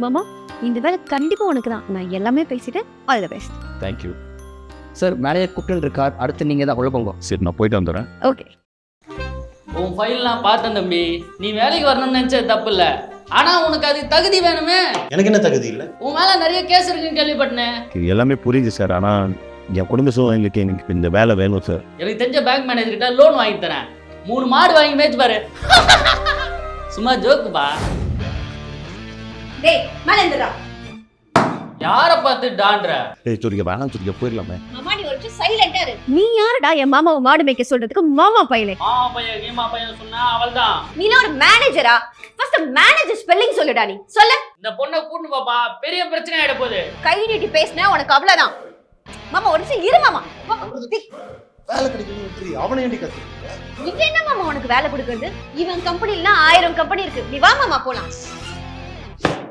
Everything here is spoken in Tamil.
மாமா இந்த வேலை கண்டிப்பா உனக்கு தான். நான் எல்லாமே பேசிட்டேன். All the best. Thank you. Sir manager கூப்பிட்டு இருக்கார், அடுத்து நீங்கள் தான் உள்ள போங்க. சரி நான் போயிட்டு வந்துடுறேன். ஓகே. உன் ஃபைல் நான் பார்த்தேன் தம்பி. நீ வேலைக்கு வரணும்னு நினைச்சது தப்பு இல்லை, ஆனா உனக்கு அது தகுதி வேணுமே. எனக்கு என்ன தகுதி இல்லை? உன் மேல நிறைய கேஸ் இருக்குன்னு கேள்விப்பட்டேன். இது எல்லாமே புரியுது சார், ஆனால் என் குடும்ப சூழ்நிலைக்கு எனக்கு இந்த வேலை வேணும் சார். எனக்கு தெரிஞ்ச பேங்க் மேனேஜர் கிட்ட லோன் வாங்கி தரேன். 3 மாடு வாங்கி மேய்ச்சு பாரு. சும்மா ஜோக்குப்பா. டேய் மேல எந்திரா. யாரை பார்த்து டான்ற? ஏய் சுரிக்க வேணாம், சுரிக்க போயிடலாமே. மாமா நீ ஒரு நிமிஷம் சைலண்டா இரு. நீ யாருடா என் மாமாவை மாடு மேய்க்க சொல்றதுக்கு? மாமா பையலே. மாமா பையன் கீமா பையன் சொன்னா அவள்தான். நீ ஒரு மேனேஜரா? ஃபர்ஸ்ட் மேனேஜர் ஸ்பெல்லிங் சொல்லுடா. நீ சொல்லு. இந்த பொண்ணை கூட்டு பாப்பா, பெரிய பிரச்சனை ஆயிட போகுது. கை நீட்டி பேசினா உனக்கு அவ்வளவுதான். மாமா ஒரு நிமிஷம் இரு மாமா. வேலை கிடைக்கணும், அவனை ஏண்டி கத்து? இவன் என்ன மாமா உனக்கு வேலை கொடுக்கறது? இவன் கம்பெனில 1000 கம்பெனி இருக்கு. நீ வா மாமா போலாம்.